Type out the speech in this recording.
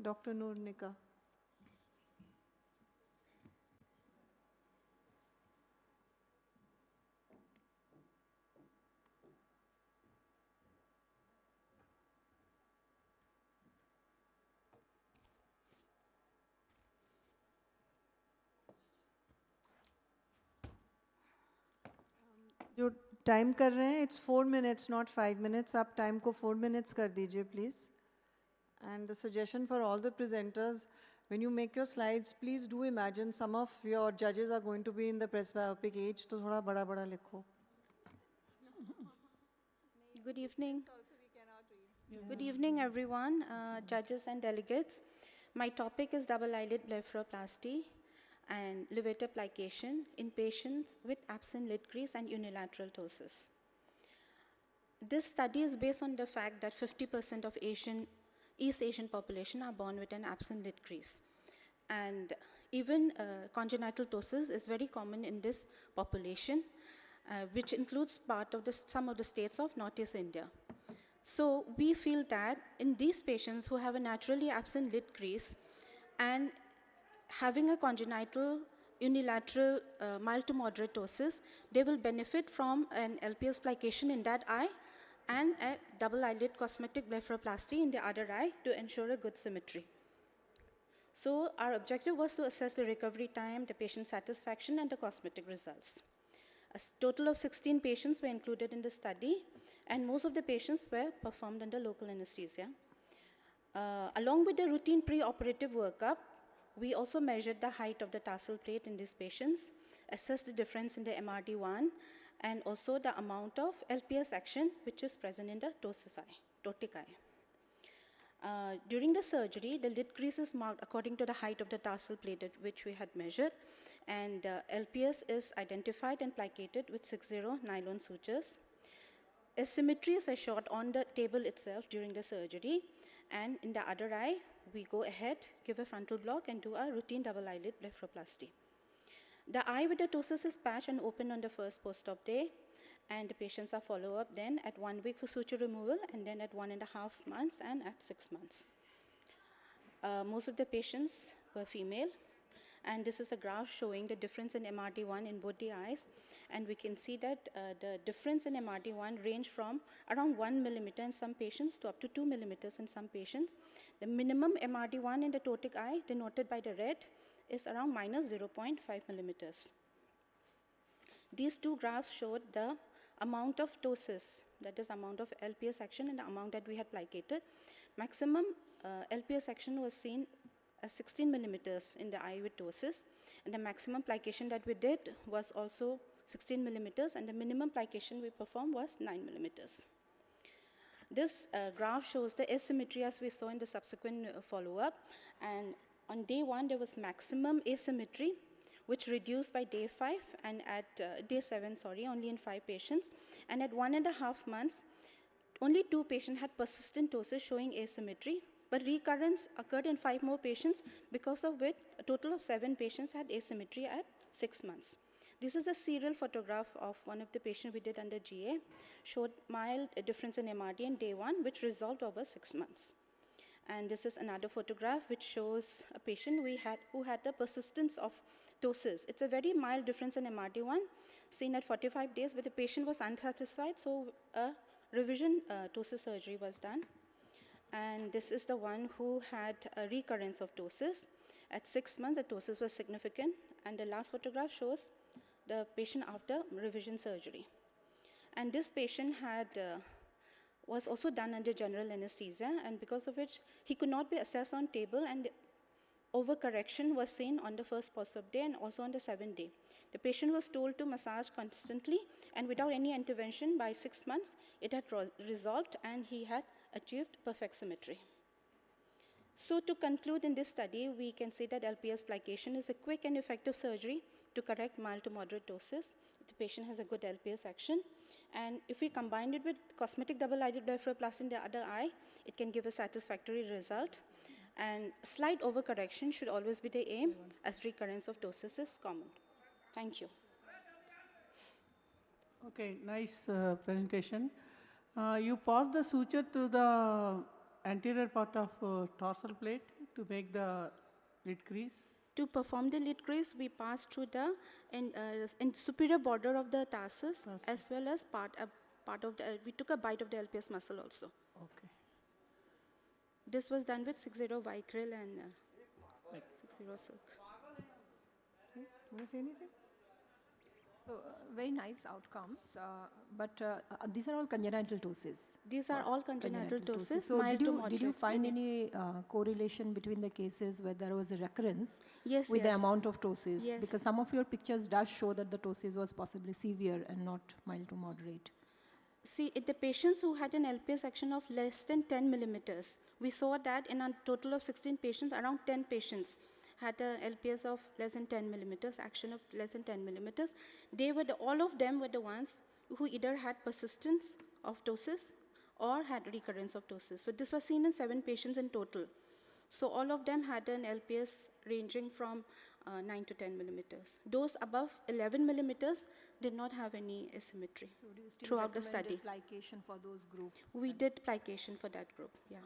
Dr. Noornika. जो time कर रहे हैं, it's 4 minutes, not 5 minutes. आप टाइम को 4 minutes कर दीजिए, please. And the suggestion for all the presenters, when you make your slides, please do imagine some of your judges are going to be in the presbyopic age, तो थोड़ा बड़ा-बड़ा लिखो. Good evening. Good evening, everyone, judges and delegates. My topic is double eyelid blepharoplasty and Levator plication in patients with absent lid crease and unilateral ptosis. This study is based on the fact that 50% of East Asian population are born with an absent lid crease. And even congenital ptosis is very common in this population, which includes some of the states of Northeast India. So we feel that in these patients who have a naturally absent lid crease and having a congenital unilateral mild to moderate ptosis, they will benefit from an LPS plication in that eye and a double eyelid cosmetic blepharoplasty in the other eye to ensure a good symmetry. So our objective was to assess the recovery time, the patient satisfaction, and the cosmetic results. A total of 16 patients were included in the study, and most of the patients were performed under local anesthesia. Along with the routine pre-operative workup, we also measured the height of the tarsal plate in these patients, assessed the difference in the MRD1, and also the amount of LPS action which is present in the ptotic eye. During the surgery, the lid crease is marked according to the height of the tarsal plate which we had measured, and LPS is identified and plicated with 6-0 nylon sutures. Asymmetry is assured on the table itself during the surgery, and in the other eye, we go ahead, give a frontal block, and do a routine double eyelid blepharoplasty. The eye with the ptosis is patched and opened on the first post-op day, and the patients are followed up then at 1 week for suture removal, and then at 1.5 months and at 6 months. Most of the patients were female, and this is a graph showing the difference in MRD1 in both the eyes, and we can see that the difference in MRD1 range from around 1 millimeter in some patients to up to 2 millimeters in some patients. The minimum MRD1 in the ptotic eye, denoted by the red, is around minus 0.5 millimeters. These two graphs showed the amount of ptosis, that is the amount of LPS action and the amount that we had plicated. Maximum LPS action was seen as 16 millimeters in the eye with ptosis, and the maximum plication that we did was also 16 millimeters, and the minimum plication we performed was 9 millimeters. This graph shows the asymmetry as we saw in the subsequent follow-up, and on day 1 there was maximum asymmetry, which reduced by day 5, and at day 7, only in 5 patients, and at 1.5 months, only 2 patients had persistent ptosis showing asymmetry, but recurrence occurred in 5 more patients, because of which a total of 7 patients had asymmetry at 6 months. This is a serial photograph of one of the patients we did under GA, showed mild difference in MRD in day 1, which resolved over 6 months. And this is another photograph which shows a patient who had the persistence of ptosis. It's a very mild difference in MRD1, seen at 45 days, but the patient was unsatisfied, so a revision ptosis surgery was done. And this is the one who had a recurrence of ptosis. At 6 months, the ptosis was significant, and the last photograph shows the patient after revision surgery. And this patient was also done under general anesthesia, and because of which he could not be assessed on table, and overcorrection was seen on the first post-op day and also on the 7th day. The patient was told to massage constantly, and without any intervention, by 6 months, it had resolved, and he had achieved perfect symmetry. So to conclude in this study, we can say that LPS plication is a quick and effective surgery to correct mild to moderate ptosis. The patient has a good LPS action. And if we combine it with cosmetic double-eyelid blepharoplasty in the other eye, it can give a satisfactory result. And slight overcorrection should always be the aim, as recurrence of ptosis is common. Thank you. Okay, nice presentation. You pass the suture through the anterior part of tarsal plate. to make the lid crease? To perform the lid crease, we pass through the in superior border of the tarsus as well as part of the, we took a bite of the LPS muscle also. Okay. This was done with 60 Vicryl and 60 silk. See, you want to say anything? So, very nice outcomes, but these are all congenital ptosis. These are all congenital ptosis, So, mild to moderate. did you find any correlation between the cases where there was a recurrence Yes, with yes. the amount of ptosis? Yes. Because some of your pictures does show that the ptosis was possibly severe and not mild to moderate. See, the patients who had an LPS action of less than 10 millimeters, we saw that in a total of 16 patients, around 10 patients had an LPS of less than 10 millimeters, action of less than 10 millimeters. They were all of them were the ones who either had persistence of ptosis or had recurrence of ptosis. So this was seen in 7 patients in total. So all of them had an LPS ranging from 9 to 10 millimeters. Those above 11 millimeters did not have any asymmetry So, do you still throughout the recommend study. plication for those groups? We did plication for that group, yeah.